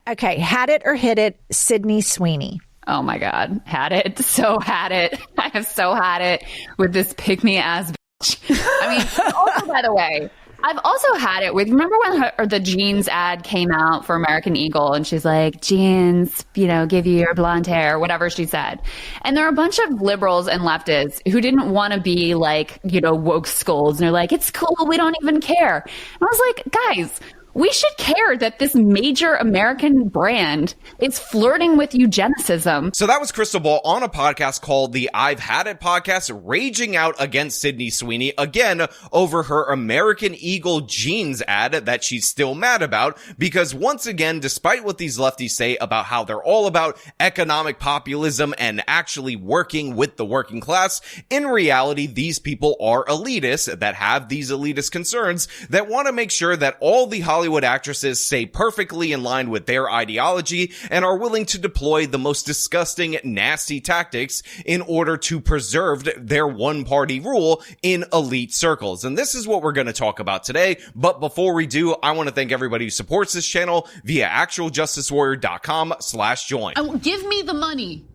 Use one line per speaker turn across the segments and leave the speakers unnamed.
Okay, had it or hit it, Sydney Sweeney.
Oh my God. Had it. So had it. I have so had it with this pick-me ass bitch. I mean, also, by the way, I've also had it with, remember when the jeans ad came out for American Eagle and she's like, jeans, give you your blonde hair, whatever she said. And there are a bunch of liberals and leftists who didn't want to be like, woke scolds. And they're like, it's cool. We don't even care. And I was like, guys, we should care that this major American brand is flirting with eugenicism.
So that was Krystal Ball on a podcast called the I've Had It podcast, raging out against Sydney Sweeney, again, over her American Eagle jeans ad that she's still mad about, because once again, despite what these lefties say about how they're all about economic populism and actually working with the working class, in reality, these people are elitists that have these elitist concerns that want to make sure that all the Hollywood actresses stay perfectly in line with their ideology and are willing to deploy the most disgusting, nasty tactics in order to preserve their one-party rule in elite circles. And this is what we're going to talk about today. But before we do, I want to thank everybody who supports this channel via actualjusticewarrior.com/join.
Give me the money.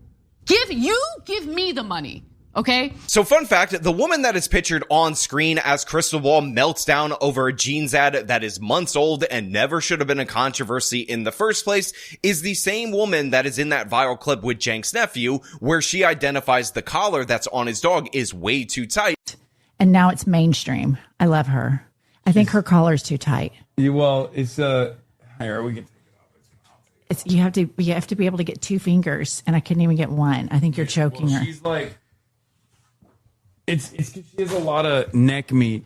Give me the money. Okay.
So fun fact, the woman that is pictured on screen as Krystal Ball melts down over a jeans ad that is months old and never should have been a controversy in the first place is the same woman that is in that viral clip with Cenk's nephew, where she identifies the collar that's on his dog is way too tight.
And now it's mainstream. I love her. I think her collar's too tight.
Well, it's here we can take it off.
It's you have to be able to get two fingers, and I couldn't even get one. I think you're choking her.
She's like, it's because she has a lot of neck meat.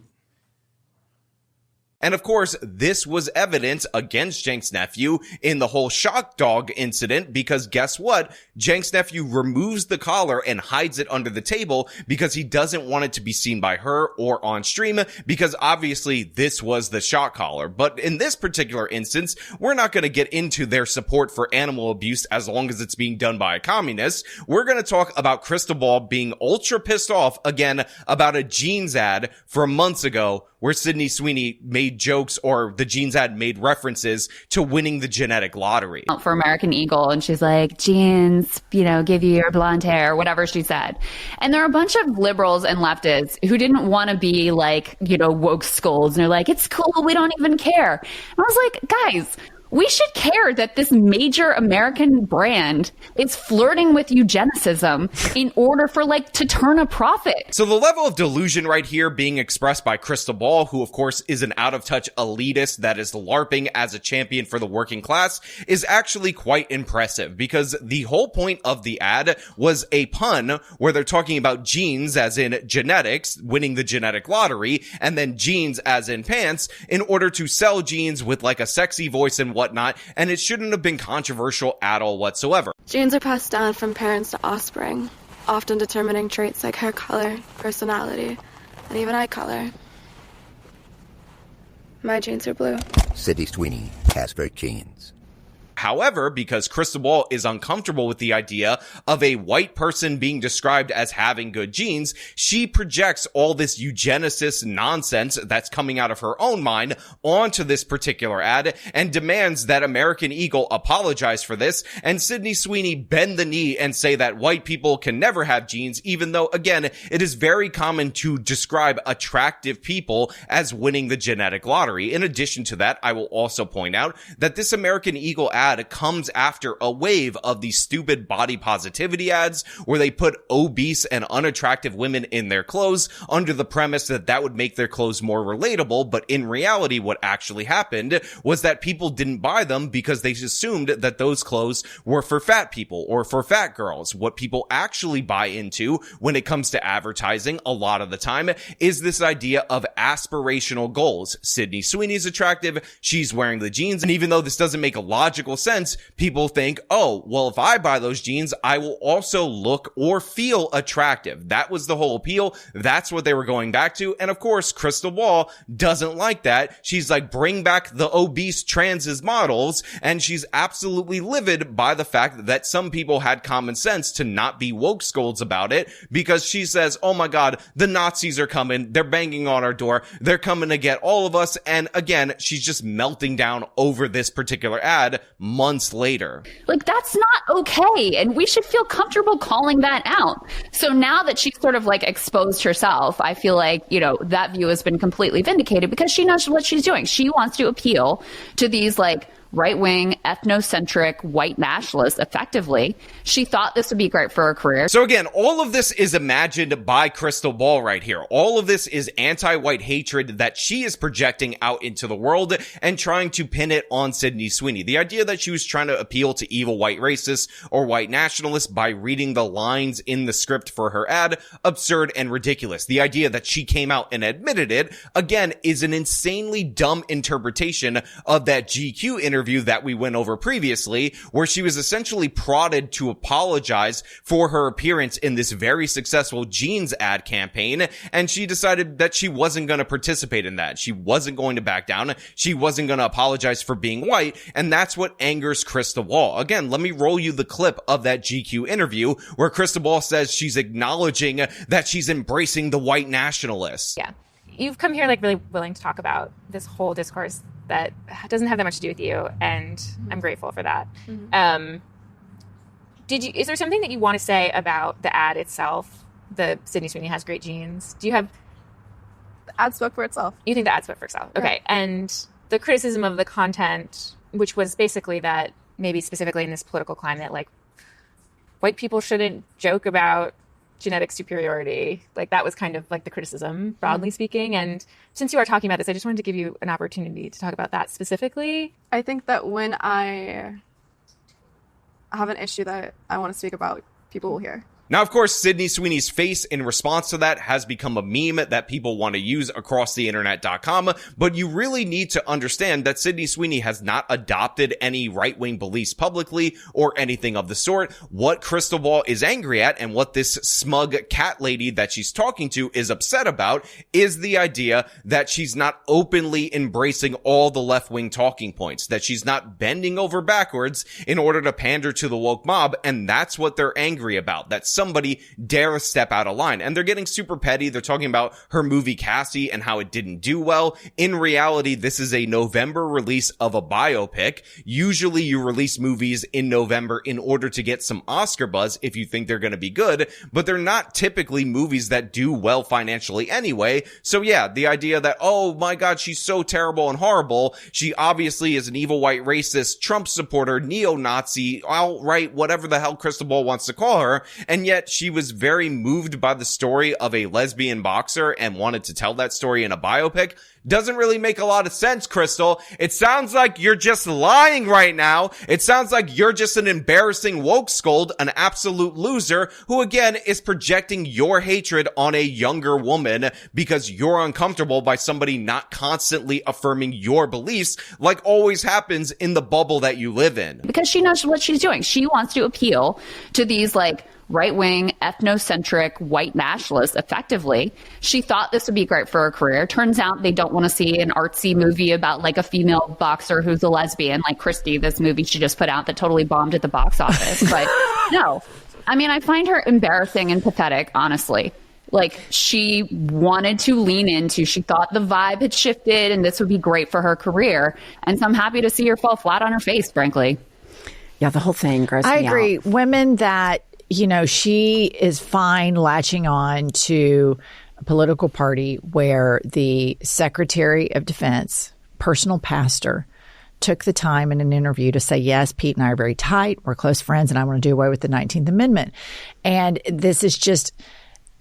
And of course, this was evidence against Cenk's nephew in the whole shock dog incident, because guess what? Cenk's nephew removes the collar and hides it under the table because he doesn't want it to be seen by her or on stream, because obviously this was the shock collar. But in this particular instance, we're not going to get into their support for animal abuse as long as it's being done by a communist. We're going to talk about Krystal Ball being ultra pissed off again about a jeans ad from months ago where Sydney Sweeney made jokes, or the jeans ad made references to winning the genetic lottery.
For American Eagle, and she's like, jeans, give you your blonde hair, whatever she said. And there are a bunch of liberals and leftists who didn't want to be like, woke scolds. And they're like, it's cool, we don't even care. And I was like, guys, we should care that this major American brand is flirting with eugenicism in order for to turn a profit.
So the level of delusion right here being expressed by Krystal Ball, who of course is an out of touch elitist that is LARPing as a champion for the working class, is actually quite impressive, because the whole point of the ad was a pun where they're talking about genes as in genetics, winning the genetic lottery, and then jeans as in pants, in order to sell jeans with a sexy voice and whatnot, and it shouldn't have been controversial at all whatsoever.
Genes are passed down from parents to offspring, often determining traits like hair color, personality, and even eye color. My genes are blue.
Sydney Sweeney has her genes.
However, because Krystal Ball is uncomfortable with the idea of a white person being described as having good genes, she projects all this eugenicist nonsense that's coming out of her own mind onto this particular ad and demands that American Eagle apologize for this and Sydney Sweeney bend the knee and say that white people can never have genes, even though, again, it is very common to describe attractive people as winning the genetic lottery. In addition to that, I will also point out that this American Eagle ad comes after a wave of these stupid body positivity ads where they put obese and unattractive women in their clothes under the premise that that would make their clothes more relatable. But in reality, what actually happened was that people didn't buy them because they assumed that those clothes were for fat people or for fat girls. What people actually buy into when it comes to advertising a lot of the time is this idea of aspirational goals. Sydney Sweeney's attractive, she's wearing the jeans, and even though this doesn't make a logical sense, people think, oh, well, if I buy those jeans, I will also look or feel attractive. That was the whole appeal. That's what they were going back to. And of course, Krystal Ball doesn't like that. She's like, bring back the obese trans as models. And she's absolutely livid by the fact that some people had common sense to not be woke scolds about it, because she says, oh my God, the Nazis are coming. They're banging on our door. They're coming to get all of us. And again, she's just melting down over this particular ad months later.
Like, that's not okay. And we should feel comfortable calling that out. So now that she's sort of like exposed herself, I feel like, you know, that view has been completely vindicated because she knows what she's doing. She wants to appeal to these like right-wing, ethnocentric, white nationalists, effectively. She thought this would be great for her career.
So again, all of this is imagined by Krystal Ball right here. All of this is anti-white hatred that she is projecting out into the world and trying to pin it on Sydney Sweeney. The idea that she was trying to appeal to evil white racists or white nationalists by reading the lines in the script for her ad, absurd and ridiculous. The idea that she came out and admitted it, again, is an insanely dumb interpretation of that GQ interview that we went over previously, where she was essentially prodded to apologize for her appearance in this very successful jeans ad campaign, and she decided that she wasn't going to participate in that. She wasn't going to back down. She wasn't going to apologize for being white, and that's what angers Krystal Ball. Again, let me roll you the clip of that GQ interview where Krystal Ball says she's acknowledging that she's embracing the white nationalists.
Yeah. You've come here like really willing to talk about this whole discourse that doesn't have that much to do with you, and I'm grateful for that. Is there something that you want to say about the ad itself? The Sydney Sweeney has great genes. Do you have...
The ad spoke for itself.
You think the ad spoke for itself? Okay.
Yeah.
And the criticism of the content, which was basically that maybe specifically in this political climate, like white people shouldn't joke about genetic superiority. Like that was kind of like the criticism, broadly speaking. And since you are talking about this, I just wanted to give you an opportunity to talk about that specifically.
I think that when I have an issue that I want to speak about, people will hear.
Now, of course, Sydney Sweeney's face in response to that has become a meme that people want to use across the internet.com, but you really need to understand that Sydney Sweeney has not adopted any right-wing beliefs publicly or anything of the sort. What Krystal Ball is angry at and what this smug cat lady that she's talking to is upset about is the idea that she's not openly embracing all the left-wing talking points, that she's not bending over backwards in order to pander to the woke mob, and that's what they're angry about, that somebody dare step out of line. And they're getting super petty. They're talking about her movie Cassie and how it didn't do well. In reality, this is a November release of a biopic. Usually you release movies in November in order to get some Oscar buzz if you think they're going to be good, but they're not typically movies that do well financially anyway. So yeah, the idea that, oh my God, she's so terrible and horrible. She obviously is an evil white racist, Trump supporter, neo-Nazi, alt-right, whatever the hell Krystal Ball wants to call her. And yet she was very moved by the story of a lesbian boxer and wanted to tell that story in a biopic. Doesn't really make a lot of sense, Krystal. It sounds like you're just lying right now. It sounds like you're just an embarrassing woke scold, an absolute loser who, again, is projecting your hatred on a younger woman because you're uncomfortable by somebody not constantly affirming your beliefs like always happens in the bubble that you live in.
Because she knows what she's doing. She wants to appeal to these like right-wing, ethnocentric, white nationalists, effectively. She thought this would be great for her career. Turns out they don't want to see an artsy movie about like a female boxer who's a lesbian, like Christy, this movie she just put out that totally bombed at the box office. But no, I mean, I find her embarrassing and pathetic, honestly. Like, she wanted to lean into, she thought the vibe had shifted and this would be great for her career. And so I'm happy to see her fall flat on her face, frankly.
Yeah, the whole thing grosses me out. I agree. Women that, you know, she is fine latching on to a political party where the Secretary of Defense, personal pastor, took the time in an interview to say, yes, Pete and I are very tight. We're close friends and I want to do away with the 19th Amendment. And this is just,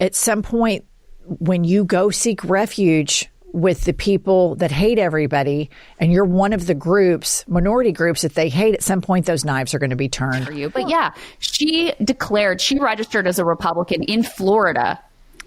at some point, when you go seek refuge with the people that hate everybody, and you're one of the groups, minority groups that they hate, at some point those knives are going to be turned.
For you. But yeah, she registered as a Republican in Florida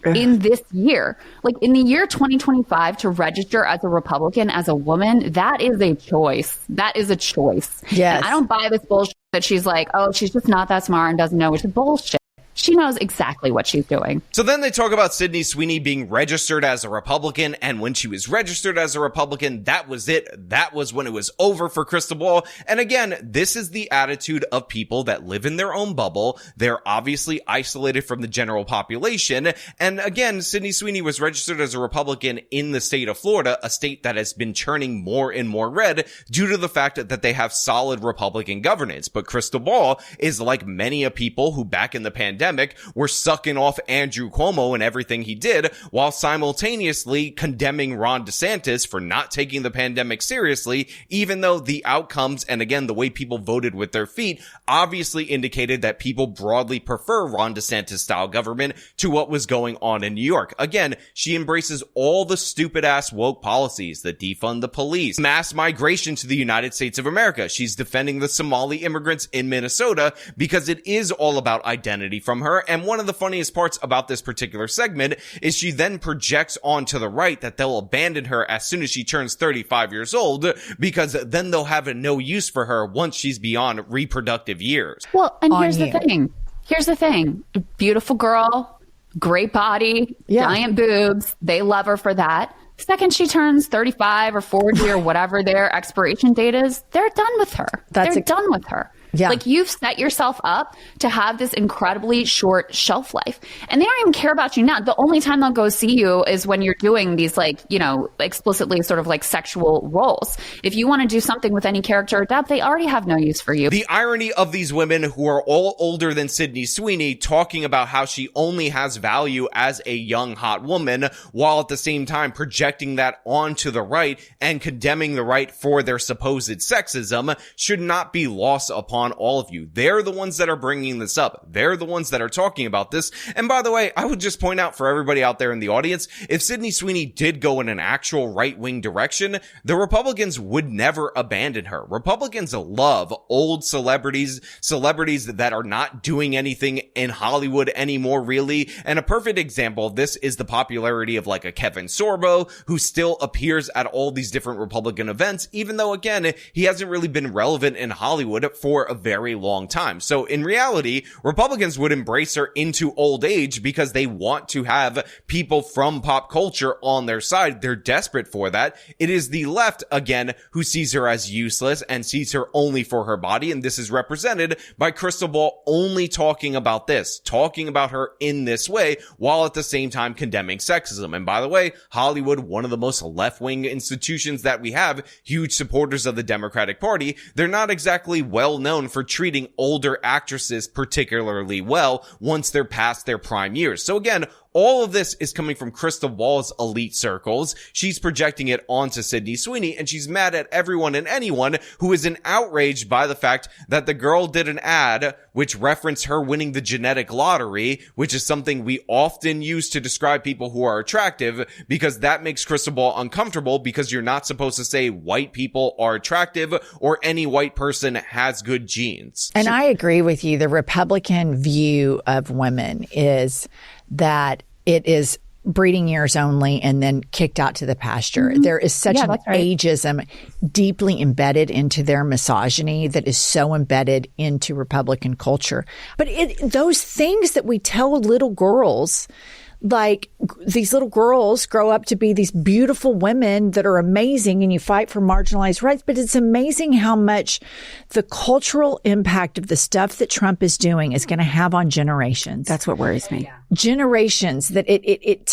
in this year. Like in the year 2025, to register as a Republican as a woman, that is a choice. That is a choice.
Yes.
And I don't buy this bullshit that she's like, oh, she's just not that smart and doesn't know, which is bullshit. She knows exactly what she's doing.
So then they talk about Sydney Sweeney being registered as a Republican, and when she was registered as a Republican, that was it. That was when it was over for Krystal Ball. And again, this is the attitude of people that live in their own bubble. They're obviously isolated from the general population. And again, Sydney Sweeney was registered as a Republican in the state of Florida, a state that has been churning more and more red due to the fact that they have solid Republican governance. But Krystal Ball is like many a people who back in the pandemic were sucking off Andrew Cuomo and everything he did, while simultaneously condemning Ron DeSantis for not taking the pandemic seriously, even though the outcomes and again the way people voted with their feet obviously indicated that people broadly prefer Ron DeSantis style government to what was going on in New York. Again, she embraces all the stupid ass woke policies that defund the police, mass migration to the United States of America. She's defending the Somali immigrants in Minnesota because it is all about identity from her. And one of the funniest parts about this particular segment is she then projects onto the right that they'll abandon her as soon as she turns 35 years old because then they'll have no use for her once she's beyond reproductive years.
Well, and here's the thing. Beautiful girl, great body, giant boobs. They love her for that. Second she turns 35 or 40 or whatever their expiration date is, they're done with her. They're done with her. Yeah. Like, you've set yourself up to have this incredibly short shelf life. And they don't even care about you now. The only time they'll go see you is when you're doing these, like, you know, explicitly sort of like sexual roles. If you want to do something with any character or depth, they already have no use for you.
The irony of these women who are all older than Sydney Sweeney talking about how she only has value as a young, hot woman, while at the same time projecting that onto the right and condemning the right for their supposed sexism, should not be lost upon all of you. They're the ones that are bringing this up. They're the ones that are talking about this. And by the way, I would just point out for everybody out there in the audience, if Sydney Sweeney did go in an actual right-wing direction, the Republicans would never abandon her. Republicans love old celebrities that are not doing anything in Hollywood anymore, really. And a perfect example of this is the popularity of like a Kevin Sorbo, who still appears at all these different Republican events, even though, again, he hasn't really been relevant in Hollywood for a very long time. So in reality, Republicans would embrace her into old age because they want to have people from pop culture on their side. They're desperate for that. It is the left, again, who sees her as useless and sees her only for her body. And this is represented by Krystal Ball only talking about this, talking about her in this way, while at the same time condemning sexism. And by the way, Hollywood, one of the most left-wing institutions that we have, huge supporters of the Democratic Party, they're not exactly well known for treating older actresses particularly well once they're past their prime years. So again, all of this is coming from Krystal Ball's elite circles. She's projecting it onto Sydney Sweeney, and she's mad at everyone and anyone who is outraged by the fact that the girl did an ad which referenced her winning the genetic lottery, which is something we often use to describe people who are attractive, because that makes Krystal Ball uncomfortable, because you're not supposed to say white people are attractive or any white person has good genes.
And I agree with you. The Republican view of women is that it is breeding years only and then kicked out to the pasture. Mm-hmm. There is such an ageism deeply embedded into their misogyny that is so embedded into Republican culture. But those things that we tell little girls, like these little girls grow up to be these beautiful women that are amazing, and you fight for marginalized rights. But it's amazing how much the cultural impact of the stuff that Trump is doing is going to have on generations.
That's what worries me.
Generations that it's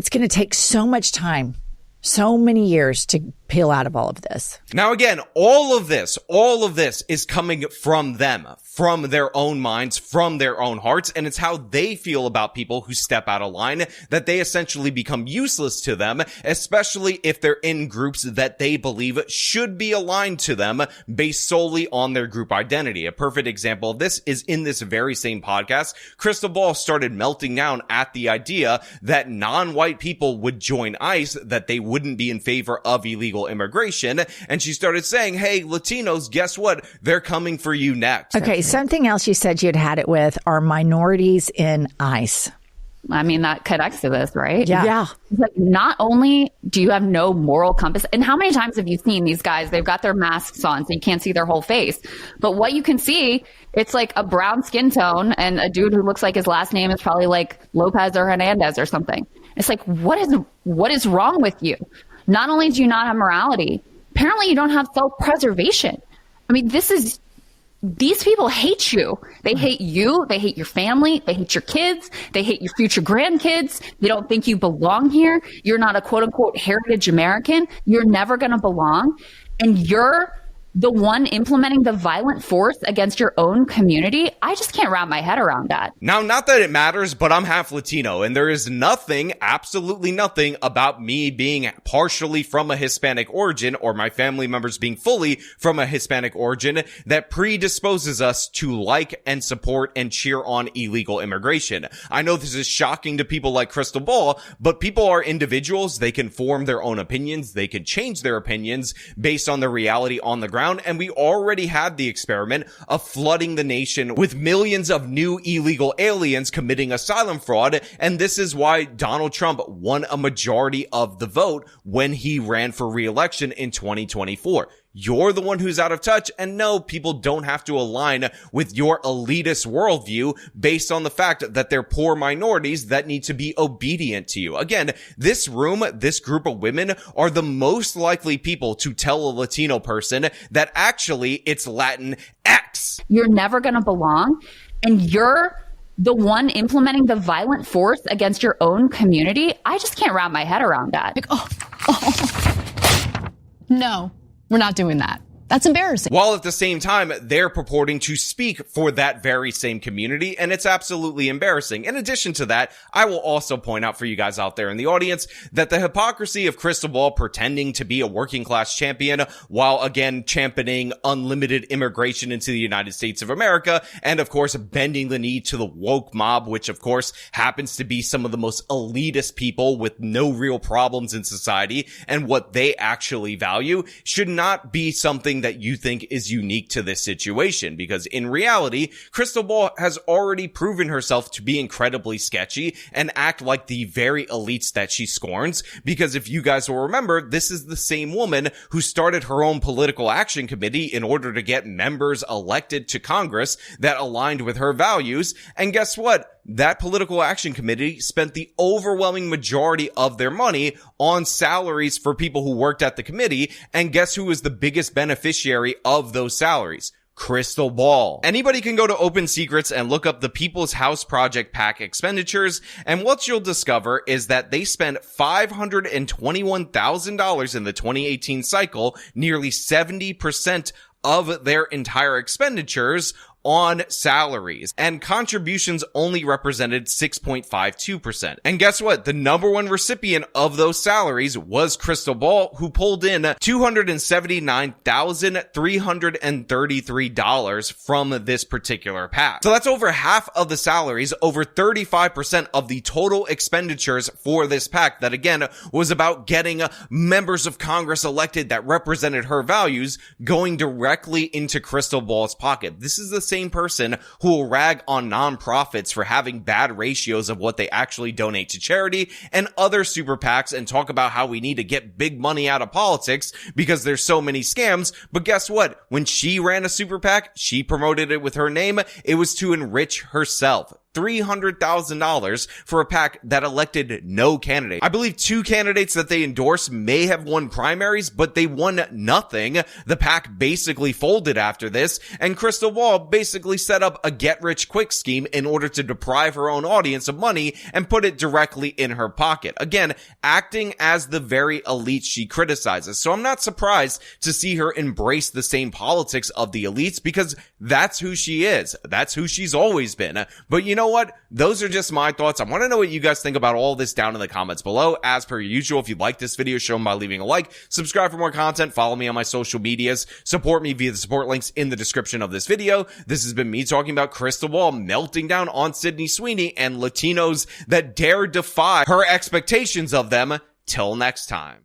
going to take so much time, so many years to peel out of all of this.
Now, again, all of this is coming from them, from their own minds, from their own hearts, and it's how they feel about people who step out of line that they essentially become useless to them, especially if they're in groups that they believe should be aligned to them based solely on their group identity. A perfect example of this is in this very same podcast, Krystal Ball started melting down at the idea that non-white people would join ICE, that they wouldn't be in favor of illegal immigration, and she started saying, hey, Latinos, guess what? They're coming for you next.
Okay, something else you said you'd had it with are minorities in ICE.
I mean, that connects to this, right?
Yeah.
It's like, not only do you have no moral compass, and how many times have you seen these guys? They've got their masks on, so you can't see their whole face. But what you can see, it's like a brown skin tone and a dude who looks like his last name is probably like Lopez or Hernandez or something. It's like, what is wrong with you? Not only do you not have morality, apparently you don't have self-preservation. I mean, these people hate you. They hate you. They hate your family. They hate your kids. They hate your future grandkids. They don't think you belong here. You're not a quote unquote heritage American. You're never going to belong. And you're the one implementing the violent force against your own community. I just can't wrap my head around that.
Now, not that it matters, but I'm half Latino, and there is nothing, absolutely nothing about me being partially from a Hispanic origin or my family members being fully from a Hispanic origin that predisposes us to like and support and cheer on illegal immigration. I know this is shocking to people like Krystal Ball, but people are individuals. They can form their own opinions. They can change their opinions based on the reality on the ground. And we already had the experiment of flooding the nation with millions of new illegal aliens committing asylum fraud. And this is why Donald Trump won a majority of the vote when he ran for re-election in 2024. You're the one who's out of touch, and no, people don't have to align with your elitist worldview based on the fact that they're poor minorities that need to be obedient to you. Again, this group of women are the most likely people to tell a Latino person that actually it's Latin X.
You're never going to belong, and you're the one implementing the violent force against your own community. I just can't wrap my head around that.
No. We're not doing that. That's embarrassing.
While at the same time, they're purporting to speak for that very same community, and it's absolutely embarrassing. In addition to that, I will also point out for you guys out there in the audience that the hypocrisy of Krystal Ball pretending to be a working class champion while again championing unlimited immigration into the United States of America, and of course bending the knee to the woke mob, which of course happens to be some of the most elitist people with no real problems in society and what they actually value, should not be something that you think is unique to this situation, because in reality, Krystal Ball has already proven herself to be incredibly sketchy and act like the very elites that she scorns, because if you guys will remember, this is the same woman who started her own political action committee in order to get members elected to Congress that aligned with her values, and guess what? That political action committee spent the overwhelming majority of their money on salaries for people who worked at the committee, and guess who was the biggest beneficiary of those salaries? Krystal Ball. Anybody can go to Open Secrets and look up the People's House Project PAC expenditures, and what you'll discover is that they spent $521,000 in the 2018 cycle, nearly 70% of their entire expenditures on salaries, and contributions only represented 6.52%. And guess what? The number one recipient of those salaries was Krystal Ball, who pulled in $279,333 from this particular PAC. So that's over half of the salaries, over 35% of the total expenditures for this PAC that again was about getting members of Congress elected that represented her values going directly into Krystal Ball's pocket. This is the same person who will rag on nonprofits for having bad ratios of what they actually donate to charity and other super PACs and talk about how we need to get big money out of politics because there's so many scams. But guess what? When she ran a super PAC, she promoted it with her name. It was to enrich herself. $300,000 for a PAC that elected no candidate. I believe 2 candidates that they endorsed may have won primaries, but they won nothing. The PAC basically folded after this, and Krystal Ball basically set up a get-rich-quick scheme in order to deprive her own audience of money and put it directly in her pocket. Again, acting as the very elite she criticizes. So I'm not surprised to see her embrace the same politics of the elites, because that's who she is. That's who she's always been. But you know what? Those are just my thoughts. I want to know what you guys think about all this down in the comments below. As per usual, if you like this video, show them by leaving a like, subscribe for more content, follow me on my social medias, support me via the support links in the description of this video. This has been me talking about Krystal Ball melting down on Sydney Sweeney and Latinos that dare defy her expectations of them. Till next time.